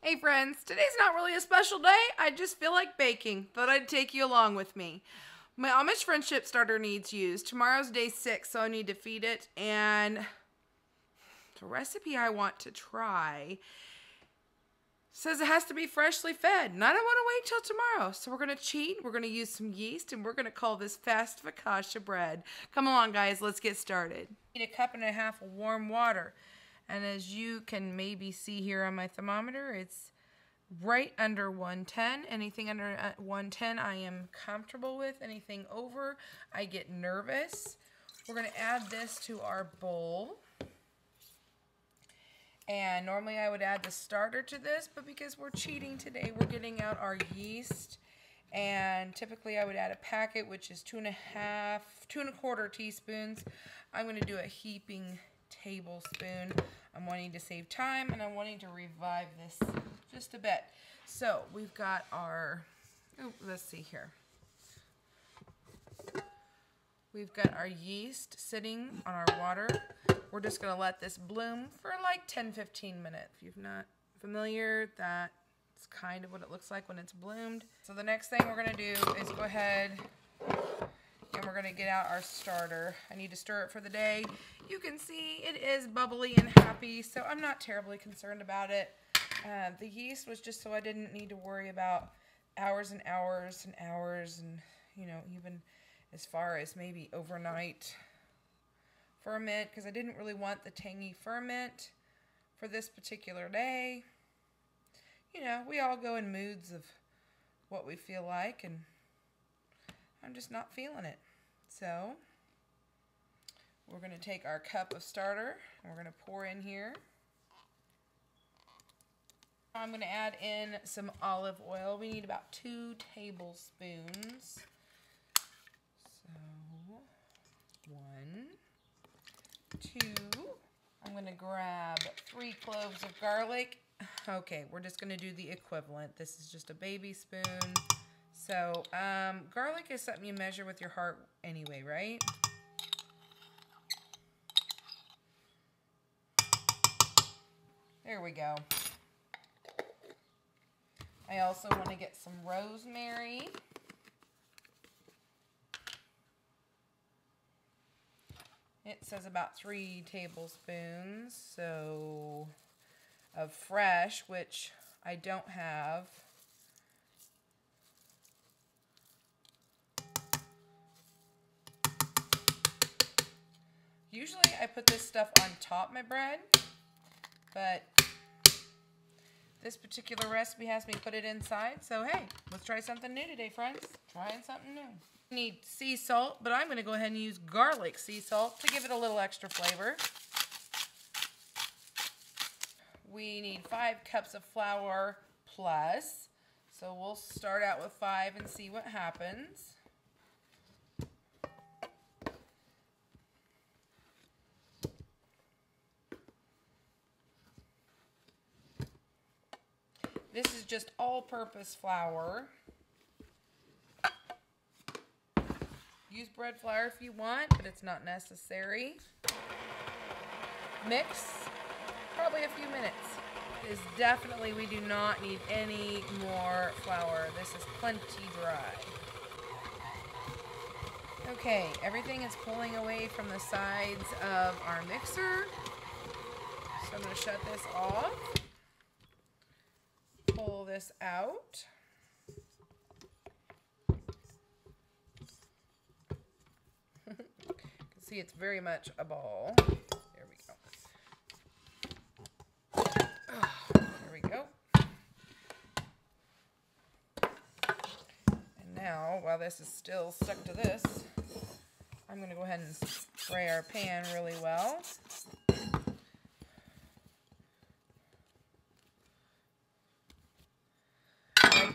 Hey friends, today's not really a special day. I just feel like baking. Thought I'd take you along with me. My Amish Friendship Starter needs used. Tomorrow's day 6, so I need to feed it. And the recipe I want to try says it has to be freshly fed. And I don't want to wait till tomorrow. So we're going to cheat. We're going to use some yeast. And we're going to call this FAST Focaccia Bread. Come along, guys. Let's get started. I need 1.5 cups of warm water. And as you can maybe see here on my thermometer, it's right under 110. Anything under 110 I am comfortable with. Anything over, I get nervous. We're going to add this to our bowl. And normally I would add the starter to this, but because we're cheating today, we're getting out our yeast. And typically I would add a packet, which is 2.25 teaspoons. I'm going to do a heaping tablespoon. I'm wanting to save time and I'm wanting to revive this just a bit. So we've got our, let's see here. We've got our yeast sitting on our water. We're just going to let this bloom for like 10-15 minutes. If you're not familiar, that's kind of what it looks like when it's bloomed. So the next thing we're going to do is go ahead and we're going to get out our starter. I need to stir it for the day. You can see it is bubbly and happy, so I'm not terribly concerned about it. The yeast was just so I didn't need to worry about hours and hours and hours and, you know, even as far as maybe overnight ferment, because I didn't really want the tangy ferment for this particular day. You know, we all go in moods of what we feel like, and I'm just not feeling it. So we're going to take our cup of starter and we're going to pour in here. I'm going to add in some olive oil. We need about 2 tablespoons. So 1, 2. I'm going to grab 3 cloves of garlic. Okay, we're just going to do the equivalent. This is just a baby spoon. So, garlic is something you measure with your heart anyway, right? There we go. I also want to get some rosemary. It says about 3 tablespoons, so of fresh, which I don't have. Usually I put this stuff on top of my bread, but this particular recipe has me put it inside. So hey, let's try something new today, friends. Trying something new. We need sea salt, but I'm going to go ahead and use garlic sea salt to give it a little extra flavor. We need 5 cups of flour plus. So we'll start out with 5 and see what happens. This is just all-purpose flour. Use bread flour if you want, but it's not necessary. Mix, probably a few minutes. This definitely, we do not need any more flour. This is plenty dry. Okay, everything is pulling away from the sides of our mixer. So I'm going to shut this off. Pull this out. You can see it's very much a ball. There we go. There we go. And now, while this is still stuck to this, I'm going to go ahead and spray our pan really well.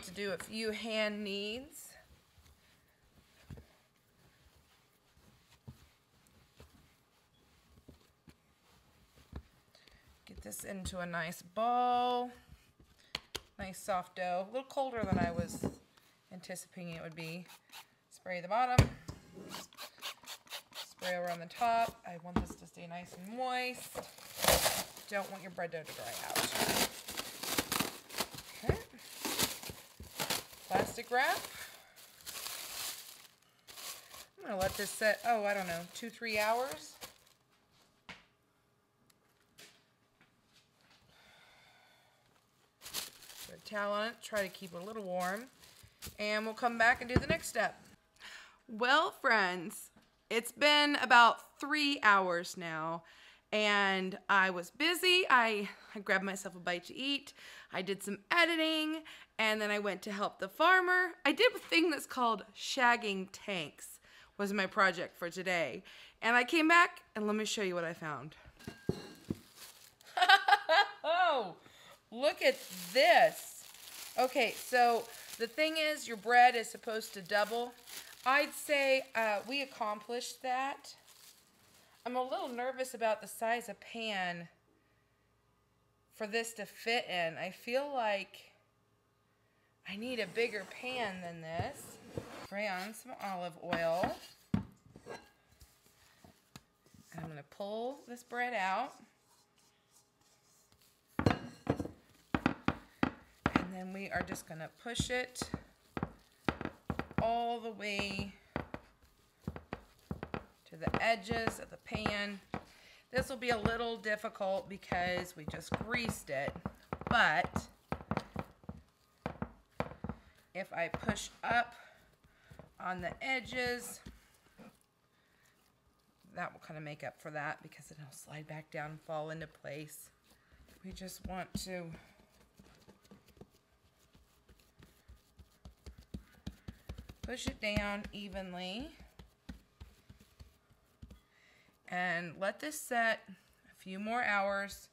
To do a few hand kneads. Get this into a nice ball. Nice soft dough. A little colder than I was anticipating it would be. Spray the bottom. Spray over on the top. I want this to stay nice and moist. Don't want your bread dough to dry out. wrap. I'm going to let this set, oh, I don't know, 2-3 hours. Put a towel on it, try to keep it a little warm. And we'll come back and do the next step. Well, friends, it's been about 3 hours now, and I was busy. I grabbed myself a bite to eat. I did some editing, and then I went to help the farmer. I did a thing that's called shagging tanks, was my project for today. And I came back, and let me show you what I found. Oh, look at this. Okay, so the thing is, your bread is supposed to double. I'd say we accomplished that. I'm a little nervous about the size of pan for this to fit in. I feel like I need a bigger pan than this. Spray on some olive oil. I'm going to pull this bread out. And then we are just going to push it all the way to the edges of the pan. This will be a little difficult because we just greased it, but if I push up on the edges, that will kind of make up for that because it'll slide back down and fall into place. We just want to push it down evenly and let this set a few more hours.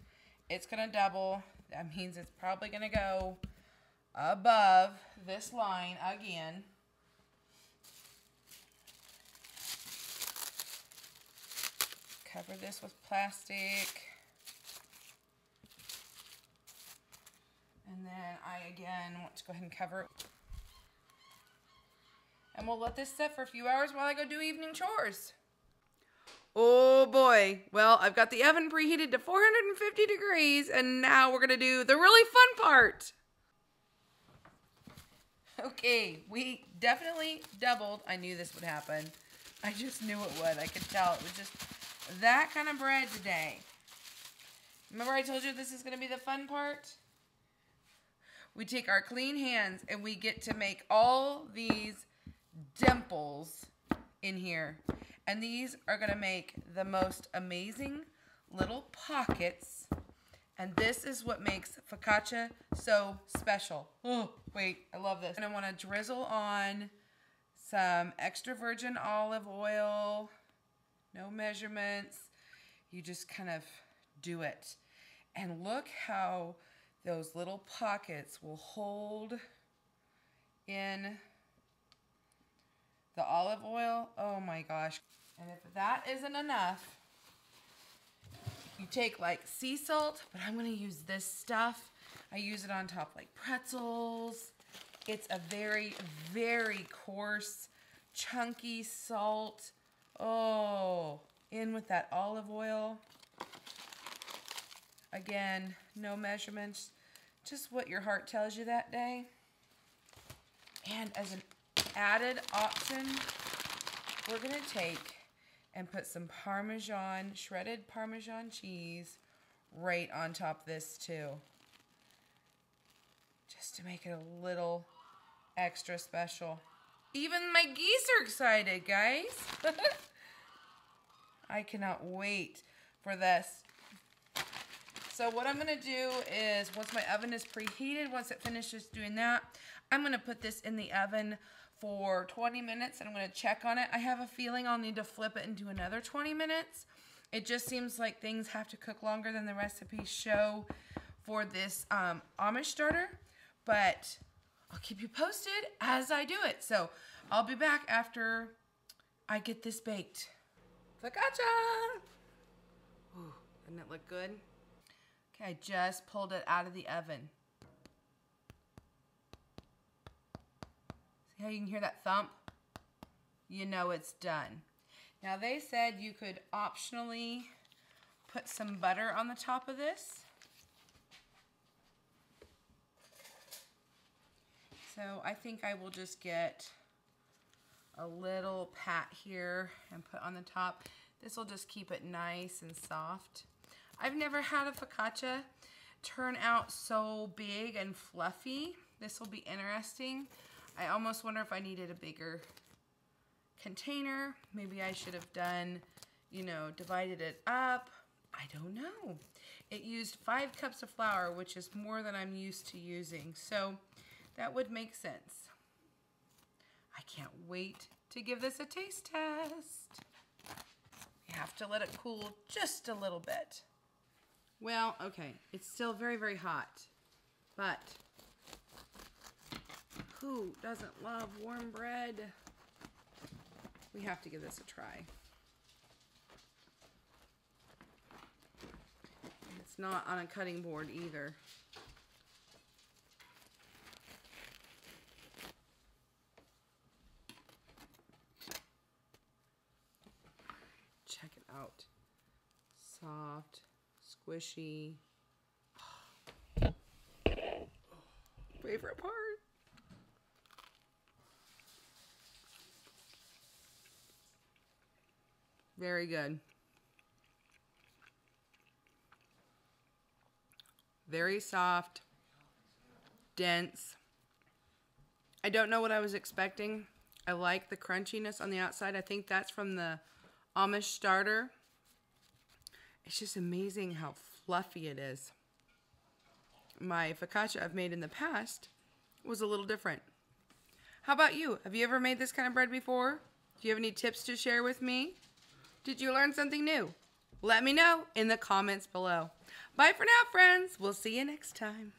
It's going to double. That means it's probably going to go above this line again. Cover this with plastic. And then I again want to go ahead and cover it. And we'll let this set for a few hours while I go do evening chores. Oh boy. Well, I've got the oven preheated to 450 degrees, and now we're going to do the really fun part. Okay, we definitely doubled. I knew this would happen. I just knew it would. I could tell. It was just that kind of bread today. Remember I told you this is going to be the fun part? We take our clean hands and we get to make all these dimples in here, and these are going to make the most amazing little pockets, and this is what makes focaccia so special. Oh wait, I love this. And I want to drizzle on some extra virgin olive oil. No measurements, you just kind of do it, and look how those little pockets will hold in the olive oil. Oh my gosh. And if that isn't enough, you take like sea salt, but I'm going to use this stuff. I use it on top like pretzels. It's a very, very coarse, chunky salt. Oh, in with that olive oil. Again, no measurements, just what your heart tells you that day. And as an added option, we're going to take and put some Parmesan, shredded Parmesan cheese right on top of this too. Just to make it a little extra special. Even my geese are excited, guys. I cannot wait for this. So what I'm going to do is, once my oven is preheated, once it finishes doing that, I'm going to put this in the oven for 20 minutes, and I'm going to check on it. I have a feeling I'll need to flip it and do another 20 minutes. It just seems like things have to cook longer than the recipes show for this Amish starter, but I'll keep you posted as I do it. So I'll be back after I get this baked. Focaccia! Ooh, doesn't it look good? Okay, I just pulled it out of the oven. See how you can hear that thump? You know it's done. Now they said you could optionally put some butter on the top of this. So I think I will just get a little pat here and put on the top. This will just keep it nice and soft. I've never had a focaccia turn out so big and fluffy. This will be interesting. I almost wonder if I needed a bigger container. Maybe I should have done, you know, divided it up. I don't know. It used 5 cups of flour, which is more than I'm used to using. So that would make sense. I can't wait to give this a taste test. You have to let it cool just a little bit. Well, okay, it's still very, very hot, but who doesn't love warm bread? We have to give this a try. It's not on a cutting board either. Check it out. Soft, squishy. Favorite part. Very good. Very soft, dense. I don't know what I was expecting. I like the crunchiness on the outside. I think that's from the Amish Starter. It's just amazing how fluffy it is. My focaccia I've made in the past was a little different. How about you? Have you ever made this kind of bread before? Do you have any tips to share with me? Did you learn something new? Let me know in the comments below. Bye for now, friends. We'll see you next time.